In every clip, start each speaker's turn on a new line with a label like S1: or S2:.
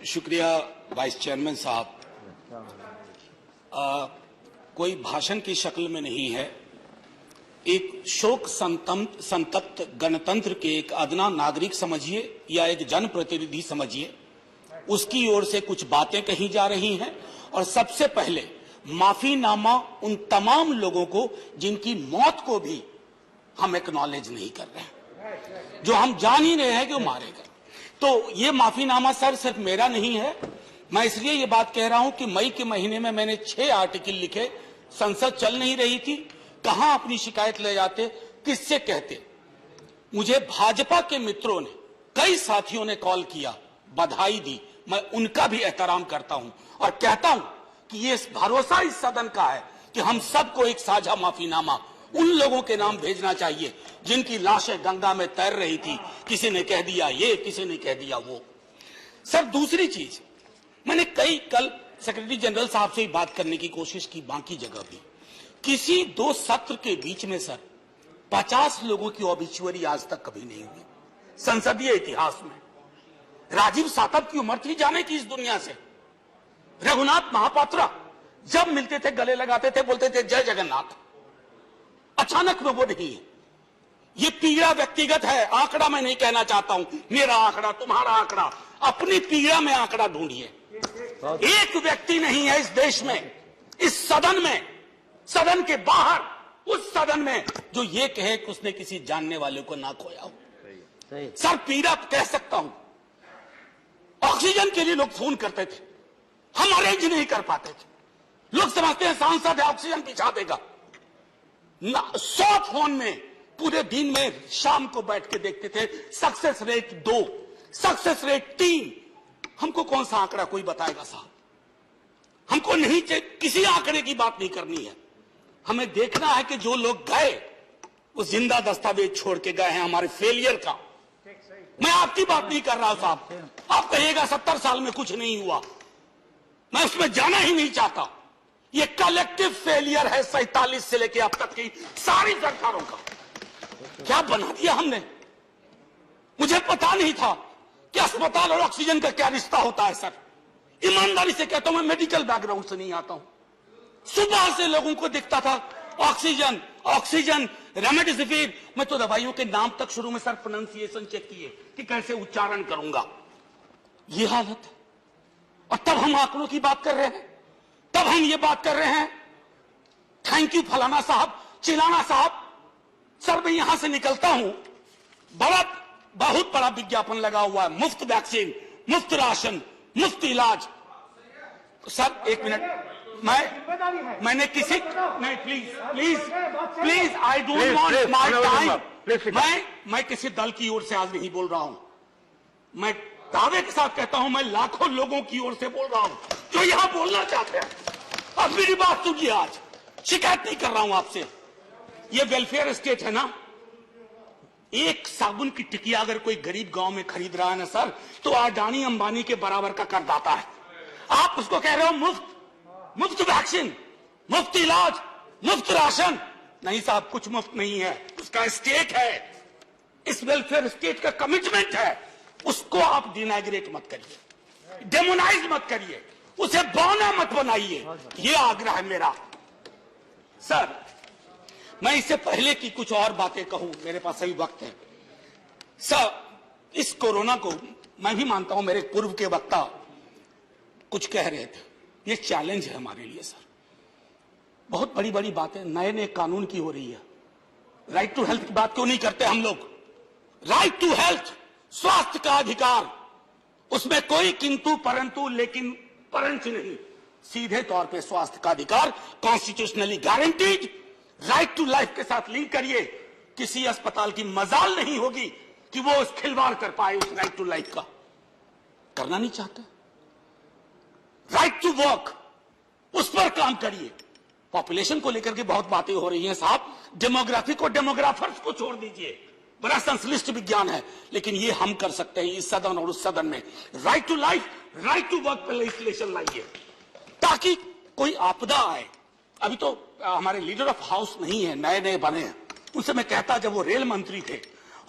S1: शुक्रिया vice chairman साहब। कोई भाषण की शक्ल में नहीं है, एक शोक संतप्त गणतंत्र के एक अदना नागरिक समझिए या एक जनप्रतिनिधि समझिए, उसकी ओर से कुछ बातें कही जा रही हैं। और सबसे पहले माफीनामा उन तमाम लोगों को जिनकी मौत को भी हम एक्नॉलेज नहीं कर रहे हैं, जो हम जान ही रहे हैं कि वो मारे गए। तो ये माफीनामा सर सिर्फ मेरा नहीं है। मैं इसलिए ये बात कह रहा हूं कि मई के महीने में मैंने 6 आर्टिकल लिखे। संसद चल नहीं रही थी, कहां अपनी शिकायत ले जाते, किससे कहते। मुझे भाजपा के मित्रों ने, कई साथियों ने कॉल किया, बधाई दी। मैं उनका भी एहतराम करता हूं और कहता हूं कि ये भरोसा इस सदन का है कि हम सबको एक साझा माफीनामा उन लोगों के नाम भेजना चाहिए जिनकी लाशें गंगा में तैर रही थी। किसी ने कह दिया ये, किसी ने कह दिया वो। सर दूसरी चीज, मैंने कल सेक्रेटरी जनरल साहब से बात करने की कोशिश की, बाकी जगह भी। किसी 2 सत्र के बीच में सर 50 लोगों की ऑबिचुअरी आज तक कभी नहीं हुई संसदीय इतिहास में। राजीव सातव की उम्र थी जाने की इस दुनिया से। रघुनाथ महापात्रा जब मिलते थे गले लगाते थे, बोलते थे जय जगन्नाथ। अचानक में वो नहीं है। ये पीड़ा व्यक्तिगत है, आंकड़ा मैं नहीं कहना चाहता हूं, मेरा आंकड़ा, तुम्हारा आंकड़ा। अपनी पीड़ा में आंकड़ा ढूंढिए। एक व्यक्ति नहीं है इस देश में, इस सदन में, सदन के बाहर, उस सदन में जो ये कहे कि उसने किसी जानने वाले को ना खोया हो। सर पीड़ा कह सकता हूं। ऑक्सीजन के लिए लोग फोन करते थे, हम अरेंज नहीं कर पाते थे। लोग समझते हैं सांसद है, ऑक्सीजन पिछा देगा। 100 फोन में पूरे दिन में शाम को बैठ के देखते थे। Success rate 2, success rate 3। हमको कौन सा आंकड़ा कोई बताएगा साहब? हमको नहीं, किसी आंकड़े की बात नहीं करनी है। हमें देखना है कि जो लोग गए वो जिंदा दस्तावेज छोड़ के गए हैं हमारे फेलियर का। मैं आपकी बात नहीं कर रहा साहब। आप कहिएगा 70 साल में कुछ नहीं हुआ, मैं उसमें जाना ही नहीं चाहता। ये कलेक्टिव फेलियर है 47 से लेकर अब तक की सारी सरकारों का। क्या बना दिया हमने? मुझे पता नहीं था कि अस्पताल और ऑक्सीजन का क्या रिश्ता होता है। सर ईमानदारी से कहता हूं, मैं मेडिकल बैकग्राउंड से नहीं आता हूं। सुबह से लोगों को दिखता था ऑक्सीजन ऑक्सीजन, रेमडेसिविर। मैं तो दवाइयों के नाम तक शुरू में सर प्रोनाउंसिएशन चेक किए कि कैसे उच्चारण करूंगा। ये हालत है। और तब हम आंकड़ों की बात कर रहे हैं, तब हम ये बात कर रहे हैं थैंक यू फलाना साहब, चिलाना साहब। सर मैं यहां से निकलता हूं, बहुत बड़ा विज्ञापन लगा हुआ है, मुफ्त वैक्सीन, मुफ्त राशन, मुफ्त इलाज। सर एक मिनट, मैंने किसी नहीं, please I don't want my time. मैं किसी दल की ओर से आज नहीं बोल रहा हूं। मैं दावे के साथ कहता हूं, मैं लाखों लोगों की ओर से बोल रहा हूं जो यहां बोलना चाहते हैं। अब मेरी बात सुनिए, आज शिकायत नहीं कर रहा हूं आपसे। ये वेलफेयर स्टेट है ना। एक साबुन की टिकिया अगर कोई गरीब गांव में खरीद रहा है ना सर, तो अडानी अंबानी के बराबर का करदाता है। आप उसको कह रहे हो मुफ्त वैक्सीन, मुफ्त इलाज, मुफ्त राशन। नहीं साहब, कुछ मुफ्त नहीं है, उसका स्टेट है। इस वेलफेयर स्टेट का कमिटमेंट है। उसको आप डिनाइग्रेट मत करिए, डेमोनाइज मत करिए, उसे बौना मत बनाइए। ये आग्रह है मेरा। सर मैं इससे पहले की कुछ और बातें कहूं, मेरे पास अभी वक्त है। सर इस कोरोना को मैं भी मानता हूं, मेरे पूर्व के वक्ता कुछ कह रहे थे, ये चैलेंज है हमारे लिए। सर बहुत बड़ी बड़ी बातें नए नए कानून की हो रही है। राइट टू हेल्थ की बात क्यों नहीं करते हम लोग? राइट टू हेल्थ, स्वास्थ्य का अधिकार, उसमें कोई किंतु परंतु लेकिन परंच नहीं। सीधे तौर पे स्वास्थ्य का अधिकार constitutionally guaranteed. Right to life के साथ लिंक करिए। किसी अस्पताल की मजाल नहीं होगी कि वो उस खिलवाड़ कर पाए उस राइट टू लाइफ का। करना नहीं चाहते। राइट टू वर्क, उस पर काम करिए। पॉपुलेशन को लेकर के बहुत बातें हो रही हैं साहब। डेमोग्राफी को, डेमोग्राफर्स को छोड़ दीजिए, बड़ा संश्लिष्ट विज्ञान है, लेकिन ये हम कर सकते हैं इस सदन और उस सदन में। Right to life, right to work पर लेजिस्लेशन लाइए ताकि कोई आपदा आए। अभी तो हमारे लीडर ऑफ हाउस नहीं है, नए नए बने हैं। उनसे मैं कहता, जब वो रेल मंत्री थे,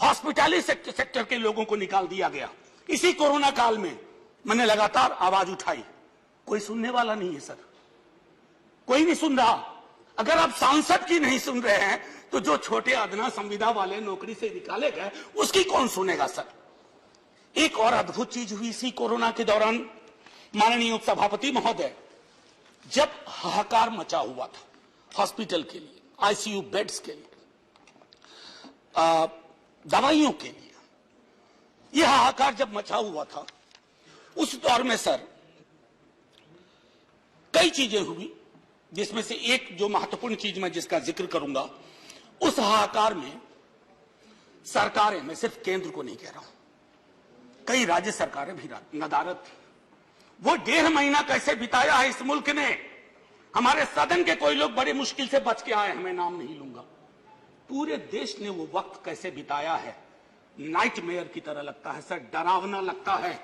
S1: हॉस्पिटैलिटी सेक्टर के लोगों को निकाल दिया गया इसी कोरोना काल में। मैंने लगातार आवाज उठाई, कोई सुनने वाला नहीं है सर, कोई नहीं सुन रहा। अगर आप सांसद की नहीं सुन रहे हैं तो जो छोटे अदना संविदा वाले नौकरी से निकाले गए उसकी कौन सुनेगा सर। एक और अद्भुत चीज हुई इसी कोरोना के दौरान, माननीय उपसभापति महोदय, जब हाहाकार मचा हुआ था हॉस्पिटल के लिए, आईसीयू बेड्स के लिए, दवाइयों के लिए, यह हाहाकार जब मचा हुआ था, उस दौर में सर कई चीजें हुई, जिसमें से एक जो महत्वपूर्ण चीज मैं जिसका जिक्र करूंगा, उस हाहाकार में सरकारें, मैं सिर्फ केंद्र को नहीं कह रहा हूं, कई राज्य सरकारें भी नदारत थी। वो 1.5 महीना कैसे बिताया है इस मुल्क ने, हमारे सदन के कोई लोग बड़े मुश्किल से बच के आए, मैं नाम नहीं लूंगा, पूरे देश ने वो वक्त कैसे बिताया है, नाइटमेयर की तरह लगता है सर, डरावना लगता है।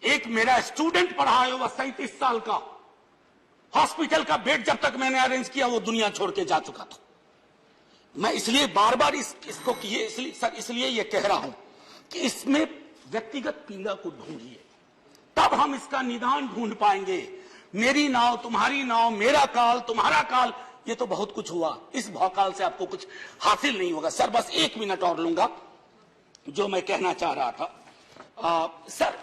S1: एक मेरा स्टूडेंट पढ़ा है, वह 37 साल का, हॉस्पिटल का बेड जब तक मैंने अरेंज किया वो दुनिया छोड़ के जा चुका था। मैं इसलिए बार बार इसको किए, इसलिए ये कह रहा हूं कि इसमें व्यक्तिगत पीड़ा को ढूंढिए, तब हम इसका निदान ढूंढ पाएंगे। मेरी नाव तुम्हारी नाव, मेरा काल तुम्हारा काल, ये तो बहुत कुछ हुआ, इस भौकाल से आपको कुछ हासिल नहीं होगा। सर बस 1 मिनट और लूंगा, जो मैं कहना चाह रहा था। सर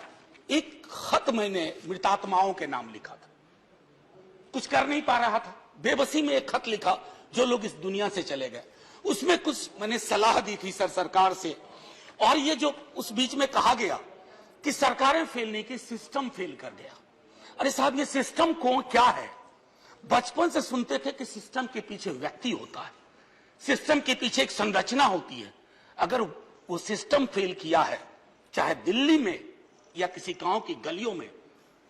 S1: एक खत मैंने मृतात्माओं के नाम लिखा था, कुछ कर नहीं पा रहा था, बेबसी में एक खत लिखा, जो लोग इस दुनिया से चले गए, उसमें कुछ मैंने सलाह दी थी सर सरकार से। और ये जो उस बीच में कहा गया कि सरकारें फेल नहीं की, सिस्टम फेल कर गया। अरे साहब, ये सिस्टम कौन क्या है? बचपन से सुनते थे कि सिस्टम के पीछे व्यक्ति होता है, सिस्टम के पीछे एक संरचना होती है। अगर वो सिस्टम फेल किया है, चाहे दिल्ली में या किसी गांव की गलियों में,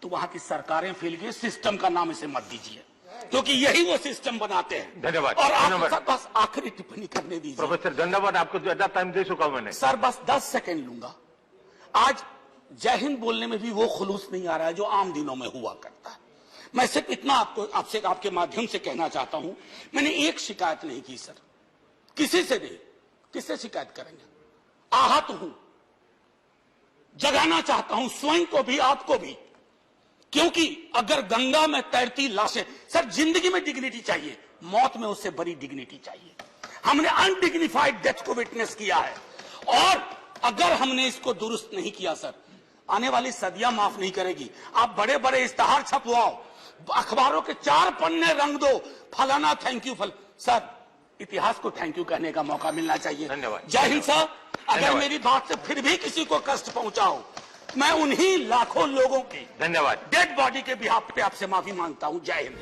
S1: तो वहां की सरकारें फेल गई। सिस्टम का नाम इसे मत दीजिए, क्योंकि यही वो सिस्टम बनाते हैं।
S2: धन्यवाद।
S1: और आप बस आखिरी टिप्पणी करने दीजिए।
S2: प्रोफेसर, धन्यवाद, आपको ज्यादा टाइम दे चुका हूं मैंने।
S1: सर बस 10 सेकंड लूंगा। आज जय हिंद बोलने में भी वो खुलूस नहीं आ रहा है जो आम दिनों में हुआ करता है। मैं सिर्फ इतना आपसे आपके माध्यम से कहना चाहता हूं, मैंने एक शिकायत नहीं की सर, किसी से नहीं। किससे शिकायत करेंगे? आहत हूं, जगाना चाहता हूं स्वयं को भी, आपको भी, क्योंकि अगर गंगा में तैरती लाशें, सर जिंदगी में डिग्निटी चाहिए, मौत में उससे बड़ी डिग्निटी चाहिए। हमने अनडिग्निफाइड डेथ को विटनेस किया है, और अगर हमने इसको दुरुस्त नहीं किया सर, आने वाली सदियां माफ नहीं करेगी। आप बड़े बड़े इश्तहार छपवाओ, अखबारों के 4 पन्ने रंग दो, फलाना थैंक यू सर, इतिहास को थैंक यू कहने का मौका मिलना चाहिए।
S2: धन्यवाद।
S1: जय हिंद सर। अगर मेरी बात से फिर भी किसी को कष्ट पहुंचाओ, मैं उन्हीं लाखों लोगों की
S2: धन्यवाद
S1: डेड बॉडी के बिहाफ पे आपसे माफी मांगता हूं। जय हिंद।